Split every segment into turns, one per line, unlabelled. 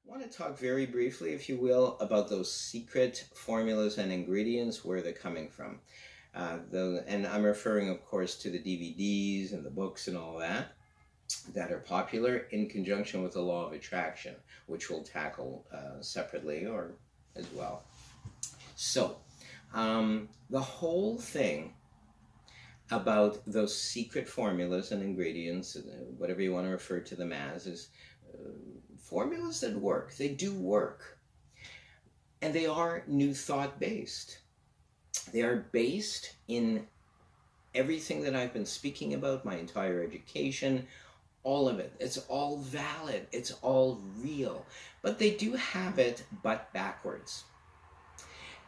I want to talk very briefly, if you will, about those secret formulas and ingredients, where they're coming from. And I'm referring, of course, to the DVDs and the books and all that are popular in conjunction with the law of attraction, which we'll tackle separately or as well. So, the whole thing about those secret formulas and ingredients, whatever you want to refer to them as, is formulas that work. They do work. And they are new thought based. They are based in everything that I've been speaking about, my entire education, all of it. It's all valid, it's all real. But they do have it, but backwards.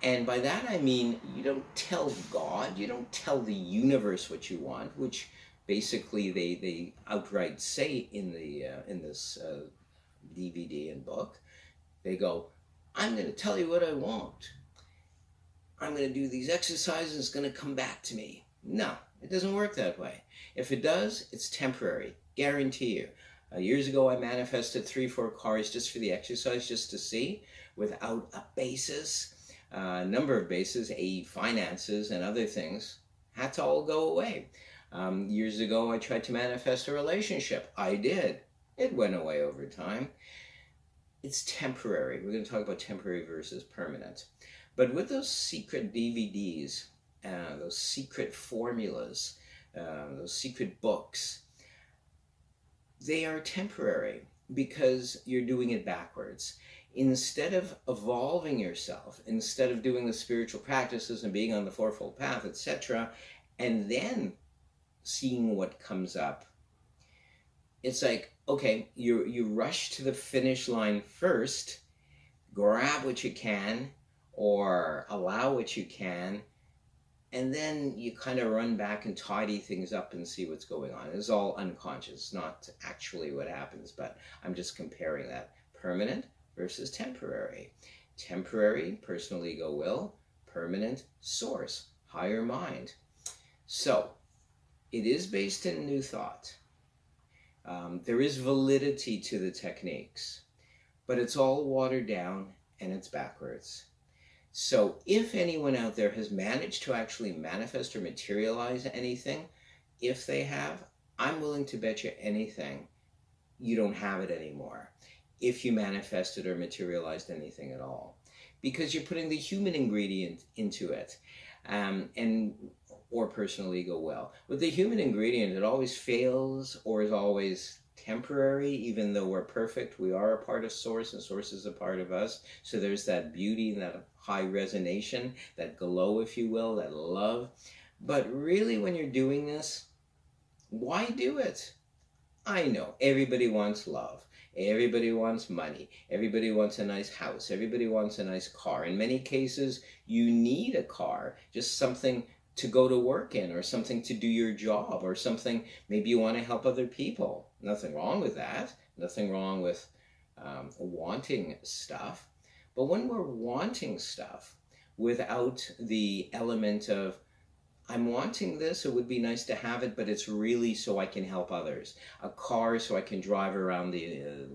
And by that I mean, you don't tell God, you don't tell the universe what you want, which basically they outright say in this DVD and book. They go, I'm going to tell you what I want. I'm going to do these exercises, it's going to come back to me. No, it doesn't work that way. If it does, it's temporary, guarantee you. Years ago, I manifested 3-4 cars just for the exercise, just to see, without a basis, a number of bases, finances and other things, had to all go away. Years ago, I tried to manifest a relationship. I did. It went away over time. It's temporary. We're going to talk about temporary versus permanent. But with those secret DVDs, those secret formulas, those secret books, they are temporary because you're doing it backwards. Instead of evolving yourself, instead of doing the spiritual practices and being on the fourfold path, etc., and then seeing what comes up, it's like, okay, you rush to the finish line first, grab what you can, or allow what you can, and then you kind of run back and tidy things up and see what's going on. It's all unconscious, not actually what happens, but I'm just comparing that. Permanent versus temporary. Temporary, personal ego will. Permanent, source, higher mind. So, it is based in new thought. There is validity to the techniques, but it's all watered down and it's backwards. So if anyone out there has managed to actually manifest or materialize anything, if they have, I'm willing to bet you anything you don't have it anymore if you manifested or materialized anything at all, because you're putting the human ingredient into it, and or personal ego will. With the human ingredient, it always fails or is always temporary. Even though we're perfect, we are a part of source and source is a part of us. So there's that beauty and that high resonation, that glow, if you will, that love. But really, when you're doing this, why do it? I know everybody wants love, everybody wants money, everybody wants a nice house, everybody wants a nice car. In many cases, you need a car, just something to go to work in, or something to do your job, or something maybe you want to help other people. Nothing wrong with that. Nothing wrong with wanting stuff. But when we're wanting stuff without the element of, I'm wanting this, it would be nice to have it, but it's really so I can help others. A car so I can drive around the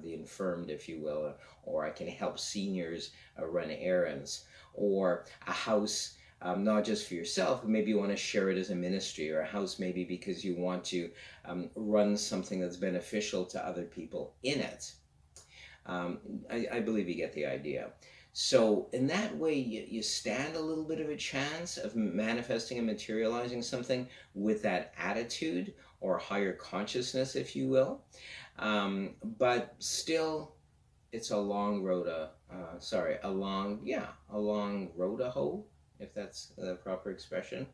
infirmed, if you will, or I can help seniors run errands, or a house, not just for yourself, but maybe you want to share it as a ministry, or a house maybe because you want to run something that's beneficial to other people in it. I believe you get the idea. So in that way, you stand a little bit of a chance of manifesting and materializing something with that attitude or higher consciousness, if you will. But still, it's a long road a long road to hoe, if that's the proper expression.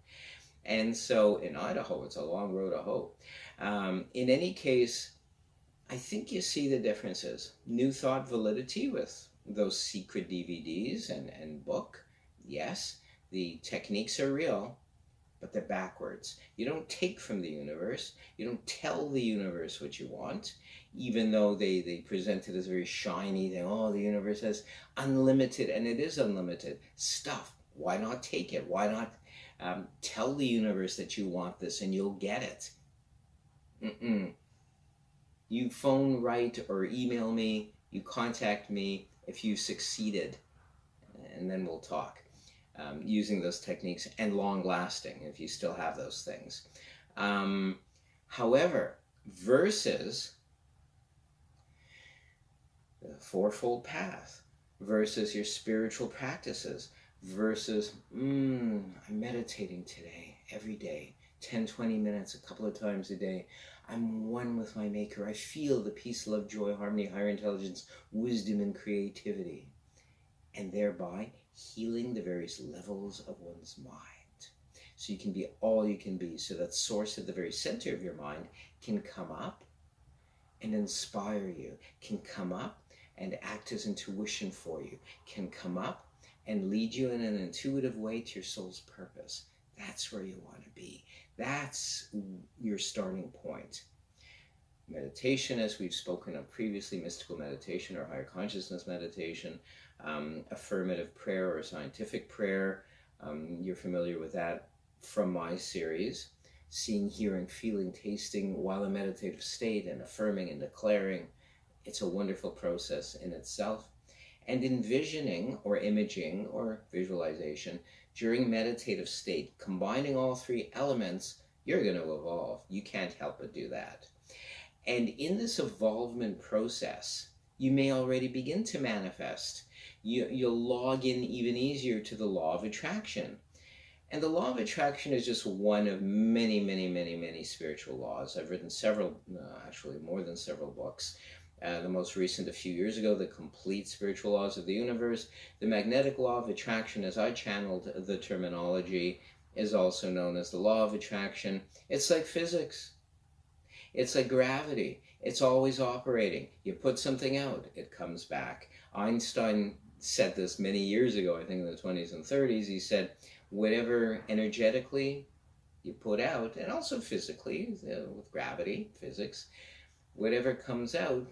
And so in Idaho, it's a long road to hoe. In any case, I think you see the differences. New thought validity with those secret DVDs and book. Yes, the techniques are real, but they're backwards. You don't take from the universe. You don't tell the universe what you want, even though they present it as very shiny. The universe has unlimited, and it is unlimited stuff. Why not take it? Why not tell the universe that you want this and you'll get it? You phone, write, or email me You contact me if you succeeded, and then we'll talk. Using those techniques, and long lasting if you still have those things. However, versus the fourfold path, versus your spiritual practices, versus I'm meditating today, every day, 10-20 minutes, a couple of times a day. I'm one with my maker. I feel the peace, love, joy, harmony, higher intelligence, wisdom, and creativity, and thereby healing the various levels of one's mind. So you can be all you can be. So that source at the very center of your mind can come up and inspire you, can come up and act as intuition for you, can come up and lead you in an intuitive way to your soul's purpose. That's where you want to be. That's your starting point. Meditation, as we've spoken of previously, mystical meditation or higher consciousness meditation, affirmative prayer or scientific prayer. You're familiar with that from my series. Seeing, hearing, feeling, tasting while in meditative state and affirming and declaring. It's a wonderful process in itself. And envisioning or imaging or visualization during meditative state, combining all three elements, you're going to evolve. You can't help but do that. And in this evolvement process, you may already begin to manifest. You'll log in even easier to the law of attraction. And the law of attraction is just one of many, many, many, many spiritual laws. I've written several, actually more than several books. The most recent a few years ago, The Complete Spiritual Laws of the Universe. The magnetic law of attraction, as I channeled the terminology, is also known as the law of attraction. It's like physics. It's like gravity. It's always operating. You put something out, it comes back. Einstein said this many years ago, I think in the 20s and 30s. He said, whatever energetically you put out, and also physically, with gravity, physics, whatever comes out,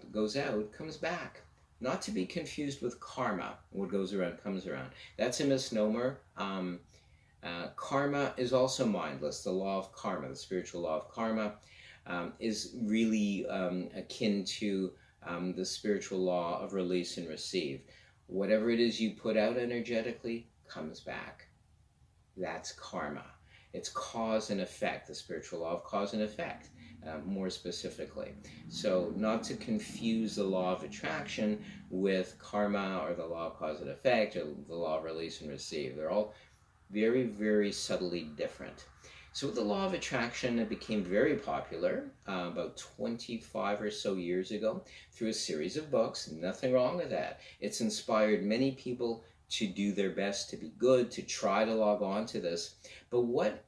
comes back. Not to be confused with karma. What goes around comes around. That's a misnomer. Karma is also mindless. The law of karma, the spiritual law of karma, is really akin to the spiritual law of release and receive. Whatever it is you put out energetically comes back. That's karma. It's cause and effect, the spiritual law of cause and effect, more specifically. So not to confuse the law of attraction with karma or the law of cause and effect or the law of release and receive. They're all very, very subtly different. So with the law of attraction, it became very popular about 25 or so years ago through a series of books. Nothing wrong with that. It's inspired many people to do their best, to be good, to try to log on to this. But what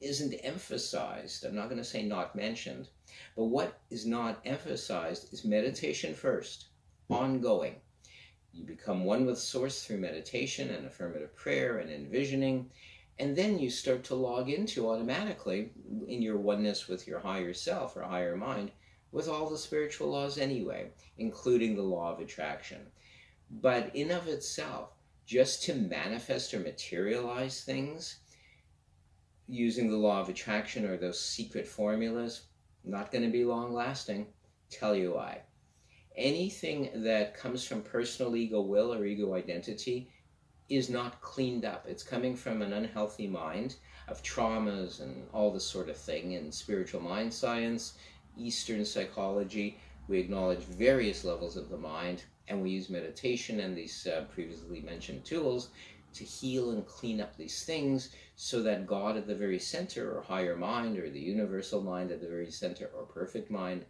isn't emphasized, I'm not going to say not mentioned, but what is not emphasized is meditation first, ongoing. You become one with Source through meditation and affirmative prayer and envisioning, and then you start to log into automatically in your oneness with your higher self or higher mind with all the spiritual laws anyway, including the law of attraction. But in of itself, just to manifest or materialize things using the law of attraction or those secret formulas, not going to be long lasting. Tell you why. Anything that comes from personal ego will or ego identity is not cleaned up. It's coming from an unhealthy mind of traumas and all this sort of thing. In spiritual mind science, Eastern psychology, we acknowledge various levels of the mind, and we use meditation and these previously mentioned tools to heal and clean up these things so that God at the very center, or higher mind, or the universal mind at the very center, or perfect mind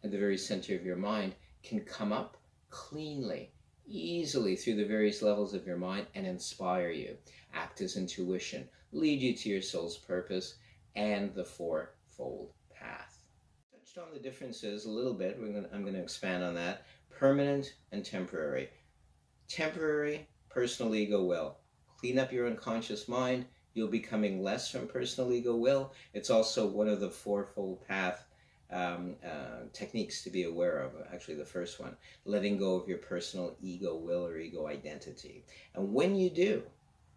at the very center of your mind, can come up cleanly, easily through the various levels of your mind and inspire you, act as intuition, lead you to your soul's purpose and the fourfold path. Touched on the differences a little bit. I'm going to expand on that. Permanent and temporary. Temporary, personal ego will. Clean up your unconscious mind. You'll be coming less from personal ego will. It's also one of the fourfold path techniques to be aware of. Actually, the first one, letting go of your personal ego will or ego identity. And when you do,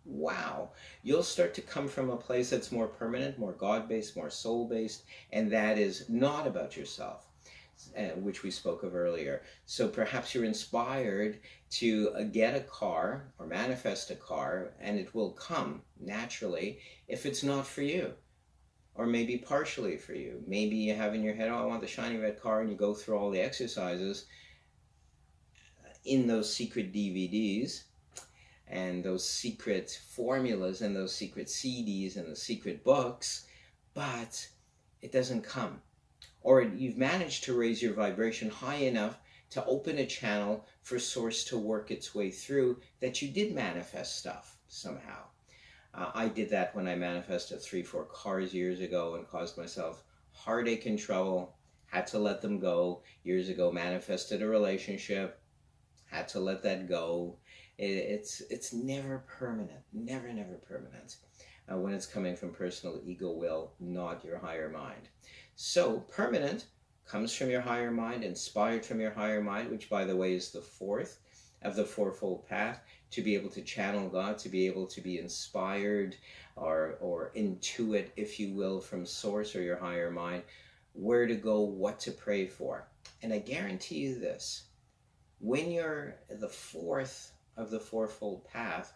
wow, you'll start to come from a place that's more permanent, more God-based, more soul-based, and that is not about yourself. which we spoke of earlier. So perhaps you're inspired to get a car or manifest a car, and it will come naturally if it's not for you, or maybe partially for you. Maybe you have in your head, oh, I want the shiny red car, and you go through all the exercises in those secret DVDs and those secret formulas and those secret CDs and the secret books, but it doesn't come. Or you've managed to raise your vibration high enough to open a channel for source to work its way through, that you did manifest stuff somehow. I did that when I manifested 3-4 cars years ago and caused myself heartache and trouble, had to let them go. Years ago, manifested a relationship, had to let that go. It's never permanent, never permanent when it's coming from personal ego will, not your higher mind. So permanent comes from your higher mind, inspired from your higher mind, which by the way is the fourth of the fourfold path, to be able to channel God, to be able to be inspired or intuit, if you will, from source or your higher mind, where to go, what to pray for. And I guarantee you this, when you're the fourth of the fourfold path,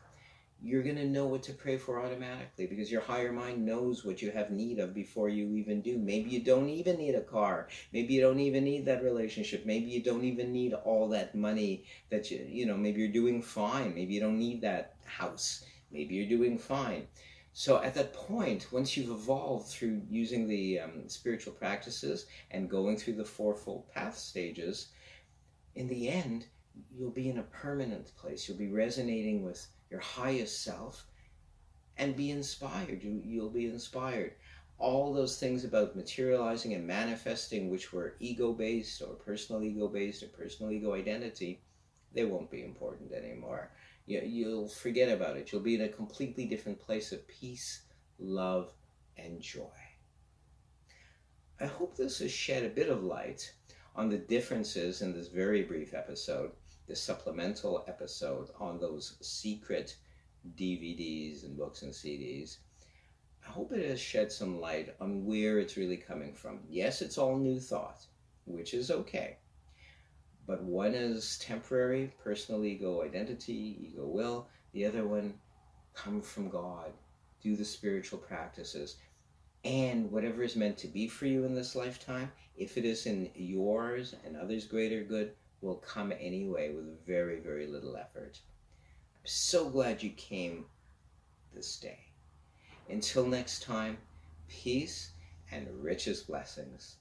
you're going to know what to pray for automatically, because your higher mind knows what you have need of before you even do. Maybe you don't even need a car. Maybe you don't even need that relationship. Maybe you don't even need all that money that maybe you're doing fine. Maybe you don't need that house. Maybe you're doing fine. So at that point, once you've evolved through using the spiritual practices and going through the fourfold path stages, in the end, you'll be in a permanent place. You'll be resonating with your highest self and be inspired. You'll be inspired. All those things about materializing and manifesting, which were ego-based or personal ego-based or personal ego identity, they won't be important anymore. You'll forget about it. You'll be in a completely different place of peace, love, and joy. I hope this has shed a bit of light on the differences in this very brief episode, this supplemental episode on those secret DVDs and books and CDs. I hope it has shed some light on where it's really coming from. Yes, it's all new thought, which is okay. But one is temporary, personal ego identity, ego will. The other one, come from God, do the spiritual practices. And whatever is meant to be for you in this lifetime, if it is in yours and others' greater good, will come anyway with very, very little effort. I'm so glad you came this day. Until next time, peace and richest blessings.